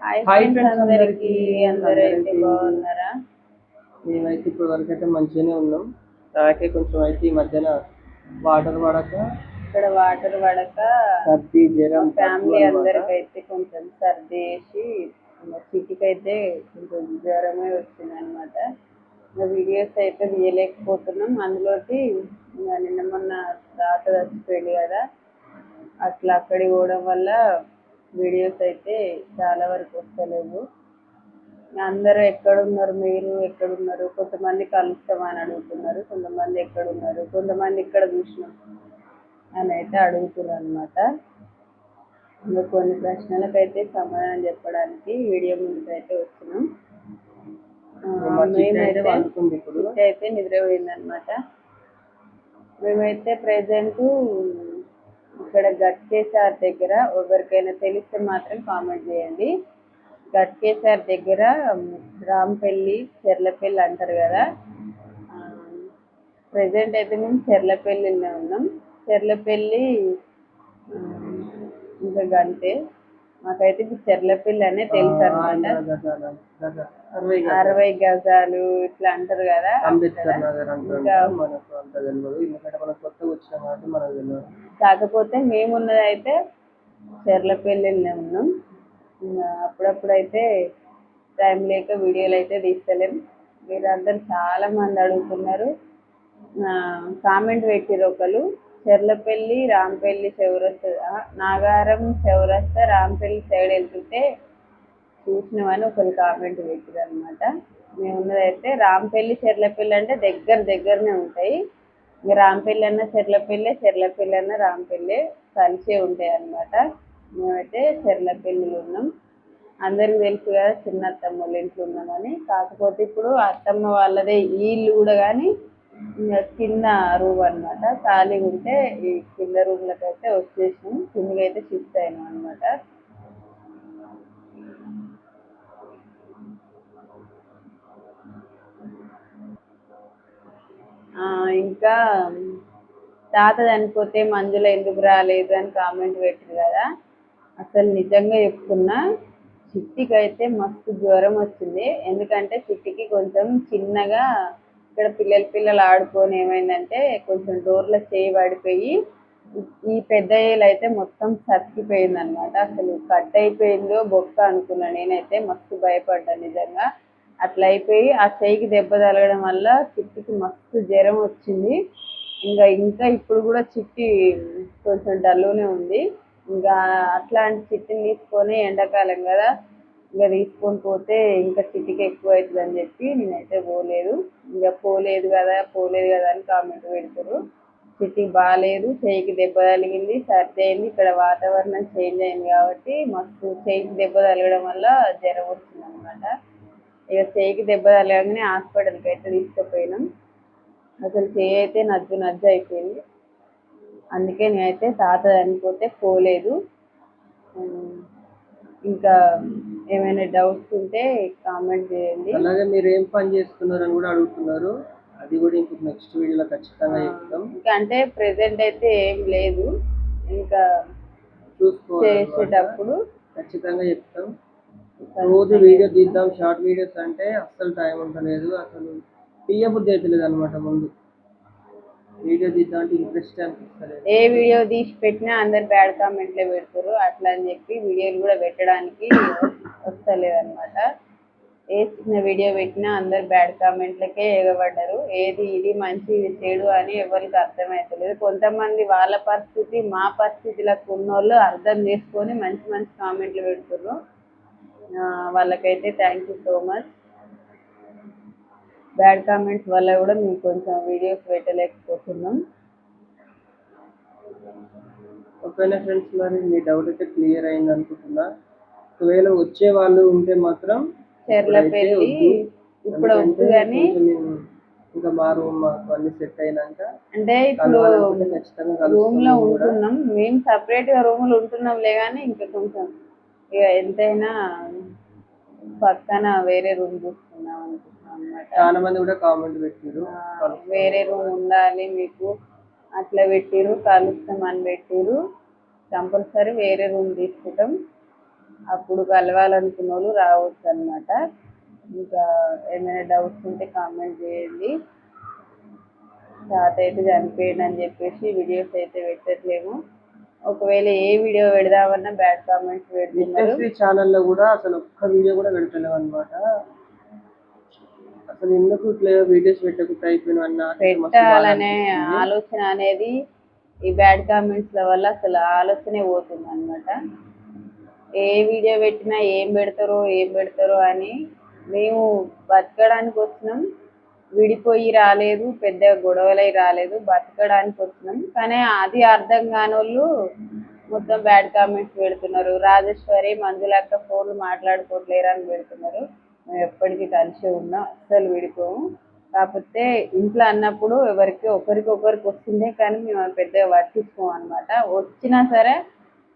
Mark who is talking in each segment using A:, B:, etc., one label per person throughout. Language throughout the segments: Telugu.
A: హాయ్
B: హాయ్
A: ఫ్రెండ్స్
B: ఫ్రెండ్స్
A: అందరికి అందరైతే
B: అందరికి
A: బాగున్నారా?
B: మేమైతే ఇప్పటి వరకు అయితే మంచిగానే ఉన్నాం. నాకే కొంచెం అయితే ఈ మధ్యన వాటర్ పడక
A: ఇక్కడ వాటర్ పడక
B: సర్ది
A: మా
B: జ్వరం దగ్గు
A: ఫ్యామిలీ
B: అనమాట.
A: అందరికైతే కొంచెం సర్ది చేసి చిటికైతే కొంచెం జ్వరమే వచ్చింది అనమాట. వీడియోస్ అయితే తీయలేకపోతున్నాం. అందులోకి నిన్న మొన్న తాత చచ్చిపోయింది కదా, అట్లా అక్కడికి పోవడం వల్ల వీడియోస్ అయితే చాలా వరకు వస్తలేవు. అందరూ ఎక్కడున్నారు, మీరు ఎక్కడున్నారు, కొంతమంది కలుస్తామని అడుగుతున్నారు, కొంతమంది ఎక్కడున్నారు, కొంతమంది ఇక్కడ చూసినాం అని అయితే అడుగుతున్నారు అనమాట. ఇంకా కొన్ని ప్రశ్నలకైతే సమాధానం చెప్పడానికి వీడియో ముందుకైతే వచ్చినాం. మేమైతే చిట్టి అయితే నిద్రపోయిందనమాట. మేమైతే ప్రెజెంట్ ఇక్కడ గట్కేసార్ దగ్గర, ఎవరికైనా తెలిస్తే మాత్రం కామెంట్ చేయండి. గట్కేసార్ దగ్గర రాంపల్లి చెర్లపల్లి అంటారు కదా, ప్రెజెంట్ అయితే మేము చెర్లపల్లిలో ఉన్నాం. చెర్లపల్లి ఇంకా గంటే మాకైతే ఇప్పుడు చెర్లపల్లి అనే తెలుసు అనమాట. 60 గజాలు ఇట్లా అంటారు కదా,
B: అంబేద్కర్ నగర్ ఇంకా మనకు అంత తెలియదు, ఎందుకంటే మనం కొత్తగా వచ్చినాం కాబట్టి మనకు తెలియదు.
A: కాకపోతే మేమున్నది అయితే చెర్లపల్లిలో ఉన్నాం. అప్పుడప్పుడు అయితే టైం లేక వీడియోలు అయితే తీస్తలేం. మీరందరూ చాలా మంది అడుగుతున్నారు. కామెంట్ పెట్టిరు ఒకరు, చెర్లపల్లి రాంపల్లి చౌరస్తా, నాగారం చౌరస్తా రాంపల్లి సైడ్ వెళ్తుంటే చూసినామని ఒకరు కామెంట్ పెట్టిరు అనమాట. మేమున్నది అయితే రాంపల్లి చెర్లపల్లి అంటే దగ్గరనే ఉంటాయి. ఇంకా రాంపల్లి అన్న చెర్లపల్లి, చెర్లపల్లి అన్న రాంపల్లి కలిసే ఉంటాయి అన్నమాట. మేమైతే చెర్లపల్లిలో ఉన్నాం. అందరికి తెలుసు కదా చిన్న అత్తమ్మ వాళ్ళ ఇంట్లో ఉన్నామని. కాకపోతే ఇప్పుడు అత్తమ్మ వాళ్ళదే ఈ ఇల్లు కూడా, కానీ కింద రూమ్ అనమాట, ఖాళీగా ఉంటే ఈ కింద రూమ్లకు అయితే వచ్చేసినాం, కిందకి అయితే షిఫ్ట్ అయినాం అనమాట. ఇంకా తాత చనిపోతే మంజుల ఎందుకు రాలేదు అని కామెంట్ పెట్టారు కదా. అసలు నిజంగా చెప్తున్నా, చిట్టికి అయితే మస్తు జ్వరం వచ్చింది. ఎందుకంటే చిట్టికి కొంచెం చిన్నగా ఇక్కడ పిల్లలు ఆడుకొని ఏమైందంటే కొంచెం డోర్లో చేయి పడిపోయి ఈ పెద్ద ఏలు అయితే మొత్తం సతికిపోయింది అనమాట. అసలు కట్ అయిపోయిందో బొక్క అనుకున్నా. నేనైతే మస్తు భయపడ్డా నిజంగా. అట్లా అయిపోయి ఆ చేయికి దెబ్బ తగలడం వల్ల చిట్టికి మస్తు జ్వరం వచ్చింది. ఇంకా ఇప్పుడు కూడా చిట్టి కొంచెం డల్లోనే ఉంది. ఇంకా అట్లాంటి చిట్టిని తీసుకొని ఎండాకాలం కదా, ఇంకా తీసుకొని పోతే ఇంకా చిట్టికి ఎక్కువ అవుతుంది అని చెప్పి నేనైతే పోలేదు. ఇంకా పోలేదు కదా అని కామెంట్ పెడతారు. చిట్టికి బాగాలేదు, చేయికి దెబ్బ తగిలింది, సర్ది అయింది. ఇక్కడ వాతావరణం చేంజ్ అయింది కాబట్టి మస్తు చేయికి దెబ్బ తగలడం వల్ల జ్వరం వచ్చింది అనమాట. ఇక చేయికి దెబ్బ తగలగానే హాస్పిటల్కి అయితే తీసుకుపోయినాం. అసలు చేయి అయితే నజ్జు అయిపోయింది. అందుకే నేనైతే తాత చనిపోతే పోలేదు. ఇంకా ఏమైనా డౌట్స్ ఉంటే కామెంట్ చేయండి.
B: అలాగే మీరు ఏం పని చేస్తున్నారు అని కూడా అడుగుతున్నారు. అది కూడా ఇంకొక నెక్స్ట్ వీడియోలో ఖచ్చితంగా చెప్తాం.
A: ఇంకా అంటే ప్రెసెంట్ అయితే ఏం లేదు, ఇంకా చేసేటప్పుడు
B: ఖచ్చితంగా చెప్తాం. రోజు వీడియో తీద్దాం, షార్ట్ వీడియోస్ అంటే అస్సలు టైం ఉండలేదు, అసలు తీయబుద్ధి అవుతలేదు అనమాట. ముందు వీడియో తీద్దాం అంటే ఇంట్రెస్ట్ అనిపిస్తలేదు.
A: ఏ వీడియో తీసి పెట్టినా అందరు బ్యాడ్ కామెంట్లే పెడతారు. అట్లా అని చెప్పి వీడియోలు కూడా పెట్టడానికి వస్తలేదు అనమాట. ఏ చిన్న వీడియో పెట్టినా అందరు బ్యాడ్ కామెంట్లకే ఎగబడ్డారు. ఏది ఇది మంచి ఇది చెడు అని ఎవరికి అర్థమవుతలేదు. కొంతమంది వాళ్ళ పరిస్థితి మా పరిస్థితులకు ఉన్నోళ్ళు అర్థం చేసుకొని మంచి మంచి కామెంట్లు పెడుతున్నారు. వాళ్ళకైతే thank you so much. Bad comments వల్ల కూడా మేము కొంచెం వీడియోస్ పెట్టలేకపోతున్నాం.
B: ఓకేనా ఫ్రెండ్స్, మరి మీ డౌట్ అయితే క్లియర్ అయింది అనుకుంటున్నా. ఒకవేళ వచ్చే వాళ్ళు ఉంటే మాత్రం
A: చెర్లపల్లి ఇప్పుడు వద్దు, కానీ
B: ఇంకా మా రూమ్ మాకు అన్ని సెట్ అయినాక
A: అంటే ఇప్పుడు రూమ్ లో ఉంటున్నాం మేము, సపరేట్ గా రూమ్ లో ఉంటున్నాంలే, కానీ ఇంకా కొంచెం ఇక ఎంతైనా పక్కన వేరే రూమ్ చూసుకున్నాం అనుకుంటున్నాం అన్నమాట.
B: చాలా మంది కూడా కామెంట్ పెట్టారు
A: వేరే రూమ్ ఉండాలి మీకు అట్లా పెట్టిరు, కలుస్తాం అని పెట్టిరు. కంపల్సరీ వేరే రూమ్ తీసుకుంటాం. అప్పుడు కలవాలనుకున్న వాళ్ళు రావచ్చు అనమాట. ఇంకా ఏమైనా డౌట్స్ ఉంటే కామెంట్ చేయండి. తాత అయితే చనిపోయింది అని చెప్పేసి వీడియోస్ అయితే పెట్టట్లేము. ఒకవేళ ఏ వీడియో పెడదామన్నా బ్యాడ్ కామెంట్స్ పెడుతున్నారు.
B: ఛానల్లో కూడా అసలు ఒక్క వీడియో కూడా పెడతలేము అనమాట. అసలు ఎందుకు ఇట్లా వీడియోస్ పెట్టకుండా అయిపోయినా
A: పెట్టాలనే ఆలోచన అనేది ఈ బ్యాడ్ కామెంట్స్ల వల్ల అసలు ఆలోచనే పోతుంది అనమాట. ఏ వీడియో పెట్టినా ఏం పెడతారో అని మేము బతకడానికి వచ్చినాం, విడిపోయి రాలేదు, పెద్ద గొడవలై రాలేదు, బతకడానికి వచ్చినాం. కానీ అది అర్థం కాని వాళ్ళు మొత్తం బ్యాడ్ కామెంట్స్ పెడుతున్నారు. రాజేశ్వరి మంజులక్క ఫోన్లు మాట్లాడుకోవట్లేరు అని పెడుతున్నారు. మేము ఎప్పటికీ కలిసి ఉన్నాం, అస్సలు విడిపోము. కాకపోతే ఇంట్లో అన్నప్పుడు ఒకరికొకరికి వస్తుందే, కానీ మేము పెద్దగా పట్టించుకోం అనమాట. వచ్చినా సరే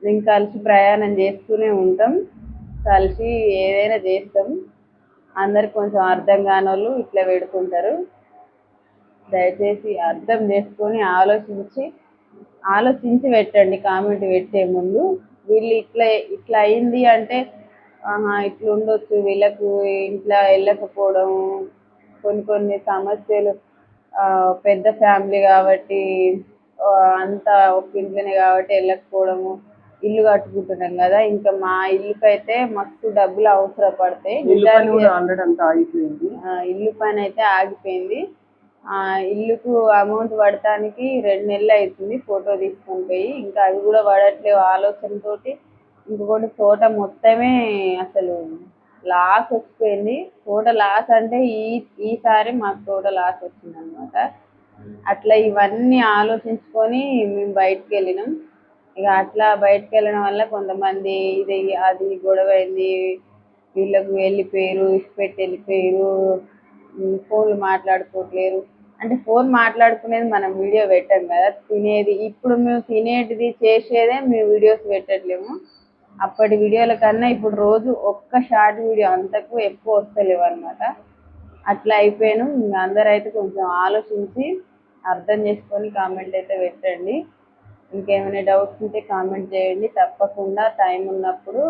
A: మేము కలిసి ప్రయాణం చేస్తూనే ఉంటాం, కలిసి ఏదైనా చేస్తాం. అందరికి కొంచెం అర్థం కాని వాళ్ళు ఇట్లా పెడుతుంటారు. దయచేసి అర్థం చేసుకొని ఆలోచించి పెట్టండి కామెంట్ పెట్టే ముందు. వీళ్ళు ఇట్లా అయింది అంటే ఇట్లా ఉండొచ్చు, వీళ్ళకు ఇంట్లో వెళ్ళకపోవడం, కొన్ని సమస్యలు, పెద్ద ఫ్యామిలీ కాబట్టి అంతా ఒక ఇంట్లోనే కాబట్టి వెళ్ళకపోవడము. ఇల్లు కట్టుకుంటున్నాం కదా, ఇంకా మా ఇల్లుకైతే మస్తు డబ్బులు అవసరపడతాయి. ఇల్లు పని అయితే ఆగిపోయింది. ఇల్లుకు అమౌంట్ పడటానికి 2 నెలలు అవుతుంది ఫోటో తీసుకొని పోయి. ఇంకా అవి కూడా పడట్లేవు ఆలోచనతోటి. ఇంకొకటి తోట మొత్తమే అసలు లాస్ వచ్చిపోయింది. తోట లాస్ అంటే ఈసారి మాకు తోట లాస్ వచ్చింది అనమాట. అట్లా ఇవన్నీ ఆలోచించుకొని మేము బయటకు వెళ్ళినాం. ఇక అట్లా బయటకు వెళ్ళడం వల్ల కొంతమంది అది గొడవ అయింది, వీళ్ళకు వెళ్ళిపోయారు, ఇష్టపెట్టి వెళ్ళిపోయారు, ఫోన్లు మాట్లాడుకోవట్లేరు. అంటే ఫోన్ మాట్లాడుకునేది మనం వీడియో పెట్టాం కదా, తినేది ఇప్పుడు మేము తినేటిది చేసేదే మేము వీడియోస్ పెట్టట్లేము. అప్పటి వీడియోల కన్నా ఇప్పుడు రోజు ఒక్క షార్ట్ వీడియో, అంతకు ఎక్కువ వస్తలేవు అనమాట. అట్లా అయిపోయాను. అందరూ అయితే కొంచెం ఆలోచించి అర్థం చేసుకొని కామెంట్ అయితే పెట్టండి. ఇంకేమైనా డౌట్స్ ఉంటే కామెంట్ చేయండి, తప్పకుండా టైం ఉన్నప్పుడు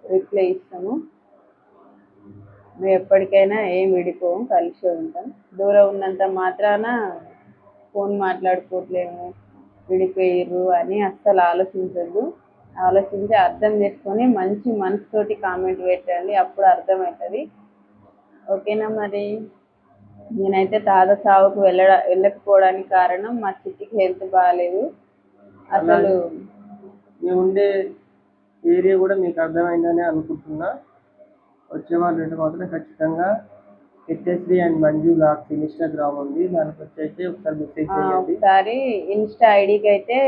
A: రిప్లై ఇస్తాము. మేము ఎప్పటికైనా ఏం విడిపోము, కలిసి ఉంటాం. దూరం ఉన్నంత మాత్రాన ఫోన్ మాట్లాడుకోవట్లేము, విడిపోయారు అని అస్సలు ఆలోచించద్దు. ఆలోచించి అర్థం చేసుకొని మంచి మనసుతోటి కామెంట్ పెట్టండి, అప్పుడు అర్థమవుతుంది. ఓకేనా? మరి నేనైతే తాత సావుకు వెళ్ళకపోవడానికి కారణం మా చిట్టికి హెల్త్ బాగాలేదు. అసలు
B: మేము ఉండే ఏరియా కూడా మీకు అర్థమైందని అనుకుంటున్నా. వచ్చేవాళ్ళు మాత్రం ఖచ్చితంగా HSD and Manju blogs Instagram ఉంది, దానికి వచ్చేసి ఒకసారి మెసేజ్ చేయండి.
A: ఒకసారి ఇన్స్టా ఐడికి అయితే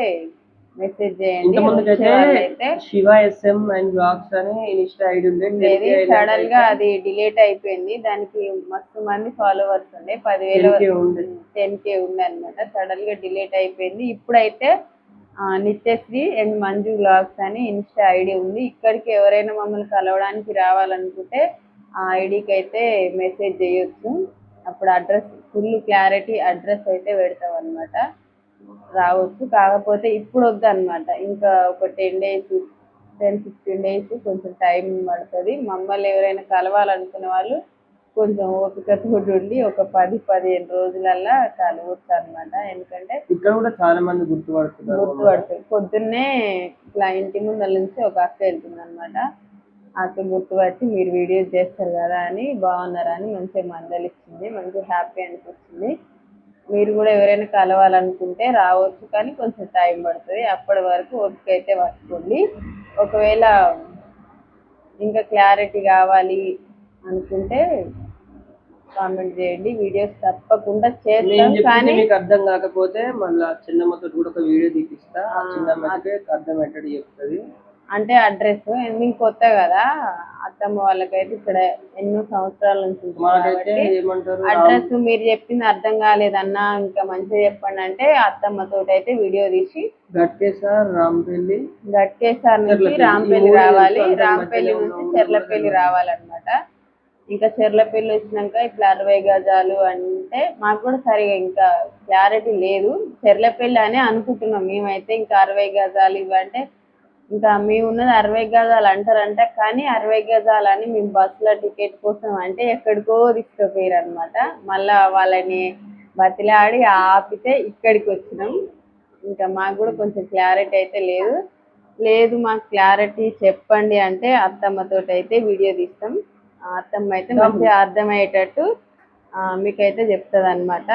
A: మెసేజ్ చేయండి.
B: ఇంతకుముందుకైతే శివ ఎస్ఎం అండ్ బ్లాగ్స్ అని ఇన్స్టా ఐడి ఉండేది.
A: సడన్ గా అది డిలీట్ అయిపోయింది. దానికి మస్తు మంది ఫాలోవర్స్ ఉండే, 10K ఉండే అనమాట. సడన్ గా డిలీట్ అయిపోయింది. ఇప్పుడైతే నిత్యశ్రీ అండ్ మంజు బ్లాగ్స్ అని ఇన్స్టా ఐడి ఉంది. ఇక్కడికి ఎవరైనా మమ్మల్ని కలవడానికి రావాలనుకుంటే ఆ ఐడికి అయితే మెసేజ్ చేయొచ్చు. అప్పుడు అడ్రస్ ఫుల్ క్లారిటీ అడ్రస్ అయితే పెడతాం అనమాట. రావచ్చు. కాకపోతే ఇప్పుడు వద్దు అనమాట. ఇంకా ఒక 10-15 డేస్ కొంచెం టైం పడుతుంది. మమ్మల్ని ఎవరైనా కలవాలనుకున్న వాళ్ళు కొంచెం ఓపికతో ఉండి ఒక 10-15 రోజులల్లా కలవచ్చు అనమాట. ఎందుకంటే
B: ఇక్కడ కూడా చాలా మంది గుర్తుపడుతుంది.
A: పొద్దున్నే ఇట్లా ఇంటి ముందల నుంచి ఒక అక్క వెళ్తుంది అనమాట. అక్క గుర్తుపట్టి మీరు వీడియోస్ చేస్తారు కదా అని, బాగున్నారా అని మంచిగా మందలిచ్చింది. మంచిగా హ్యాపీ అనిపించింది. మీరు కూడా ఎవరైనా కలవాలనుకుంటే రావచ్చు, కానీ కొంచెం టైం పడుతుంది. అప్పటి వరకు ఓపిక అయితే పట్టుకోండి. ఒకవేళ ఇంకా క్లారిటీ కావాలి అనుకుంటే కామెంట్ చేయండి, వీడియోస్ తప్పకుండా చేస్తాం. కానీ
B: మీకు అర్థం కాకపోతే మళ్ళీ చిన్నమ్మతో కూడా ఒక వీడియో తీపిస్తా, చిన్నమ్మకి అర్థమయ్యేటట్టు చెప్తుంది.
A: అంటే అడ్రస్ మేము కొత్త కదా, అత్తమ్మ వాళ్ళకైతే ఇక్కడ ఎన్నో సంవత్సరాల నుంచి అడ్రస్ మీరు చెప్పింది అర్థం కాలేదన్నా ఇంకా మంచిగా చెప్పండి అంటే అత్తమ్మతో అయితే వీడియో తీసి
B: గట్కేసార్ రాంపల్లి
A: నుంచి రాంపల్లి రావాలి, రాంపల్లి నుంచి చెర్లపల్లి రావాలన్నమాట. ఇంకా చెర్లపల్లి వచ్చినాక ఇట్లా 60 గజాలు అంటే మాకు కూడా సరిగా ఇంకా క్లారిటీ లేదు. చెర్లపల్లి అనే అనుకుంటున్నాం మేమైతే. ఇంకా 60 గజాలు ఇవంటే ఇంకా మేము ఉన్నది 60 గజాలు అంటారంట, కానీ 60 గజాలని మేము బస్సులో టికెట్ కోసం అంటే ఎక్కడికో తీసుకుపోయారు అనమాట. మళ్ళా వాళ్ళని బతిలాడి ఆపితే ఇక్కడికి వచ్చినాం. ఇంకా మాకు కూడా కొంచెం క్లారిటీ అయితే లేదు మాకు క్లారిటీ చెప్పండి అంటే అత్తమ్మతోటి అయితే వీడియో తీస్తాం. ఆ అత్తమ్మ అయితే మంచిగా అర్థమయ్యేటట్టు మీకైతే చెప్తుంది అనమాట.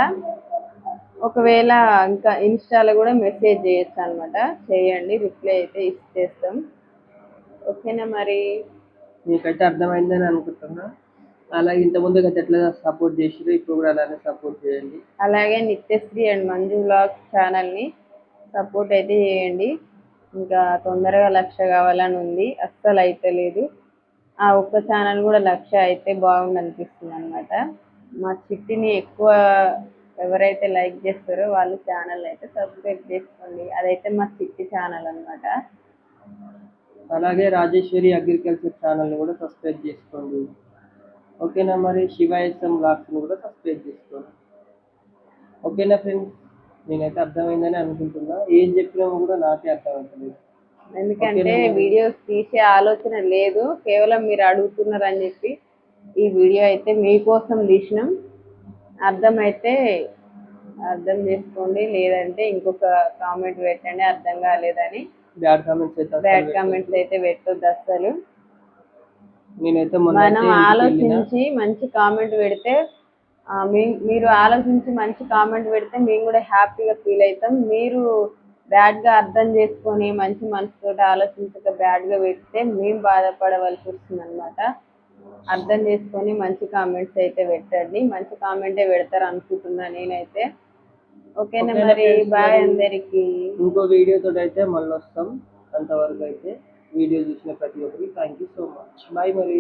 A: ఒకవేళ ఇంకా ఇన్స్టాలో కూడా మెసేజ్ చేయొచ్చు అనమాట, చేయండి, రిప్లై అయితే ఇచ్చేస్తాం. ఓకేనా మరి?
B: మీకైతే అర్థమైందని అనుకుంటున్నా. అలాగే ఇంతకుముందు అయితే ఎట్లా సపోర్ట్ చేసిరు, ఇప్పుడు కూడా అలానే సపోర్ట్ చేయండి.
A: అలాగే నిత్యశ్రీ అండ్ మంజు వ్లాగ్స్ ఛానల్ని సపోర్ట్ అయితే చేయండి. ఇంకా తొందరగా 1,00,000 కావాలని ఉంది, అస్సలు అయితే లేదు. ఆ ఒక్క ఛానల్ కూడా 1,00,000 అయితే బాగుంది అనిపిస్తుంది అనమాట. మా చిట్టిని ఎక్కువ ఎవరైతే లైక్ చేస్తారో వాళ్ళు ఛానల్ అయితే సబ్స్క్రైబ్ చేసుకోండి. అదైతే మా చిట్టి ఛానల్ అనమాట.
B: అలాగే రాజేశ్వరి అగ్రికల్చర్ ఛానల్ని కూడా సబ్స్క్రైబ్ చేసుకోండి. ఓకేనా మరి? శివాయసం బ్లాగ్స్ని కూడా సబ్స్క్రైబ్ చేసుకోండి. ఓకేనా ఫ్రెండ్స్? నేనైతే అర్థమైందని అనుకుంటున్నా. ఏం చెప్పినా కూడా నాకే అర్థమవుతుంది.
A: ఎందుకంటే వీడియోస్ తీసే ఆలోచన లేదు, కేవలం మీరు అడుగుతున్నారు అని చెప్పి ఈ వీడియో అయితే మీకోసం తీసినాం. అర్థమైతే అర్థం చేసుకోండి, లేదంటే ఇంకొక కామెంట్ పెట్టండి అర్థం కాలేదని.
B: బ్యాడ్
A: కామెంట్స్ అయితే పెట్టొద్దు అస్సలు.
B: నేనైతే
A: మనం ఆలోచించి మంచి కామెంట్ పెడితే మీరు ఆలోచించి మంచి కామెంట్ పెడితే మేము కూడా హ్యాపీగా ఫీల్ అవుతాం. మీరు బ్యాడ్గా అర్థం చేసుకొని మంచి మనసుతో ఆలోచించక బ్యాడ్గా పెడితే మేము బాధపడవలసి వస్తుంది అనమాట. అర్థం చేసుకొని మంచి కామెంట్స్ అయితే పెట్టండి, మంచి కామెంటే పెడతారు అనుకుంటున్నా నేనైతే. ఓకేనా మరి? బాయ్ అందరికి.
B: ఇంకో వీడియోతో అయితే మళ్ళీ వస్తాం. అంతవరకు అయితే వీడియో చూసిన ప్రతి ఒక్కరికి thank you so much. Bye మరి.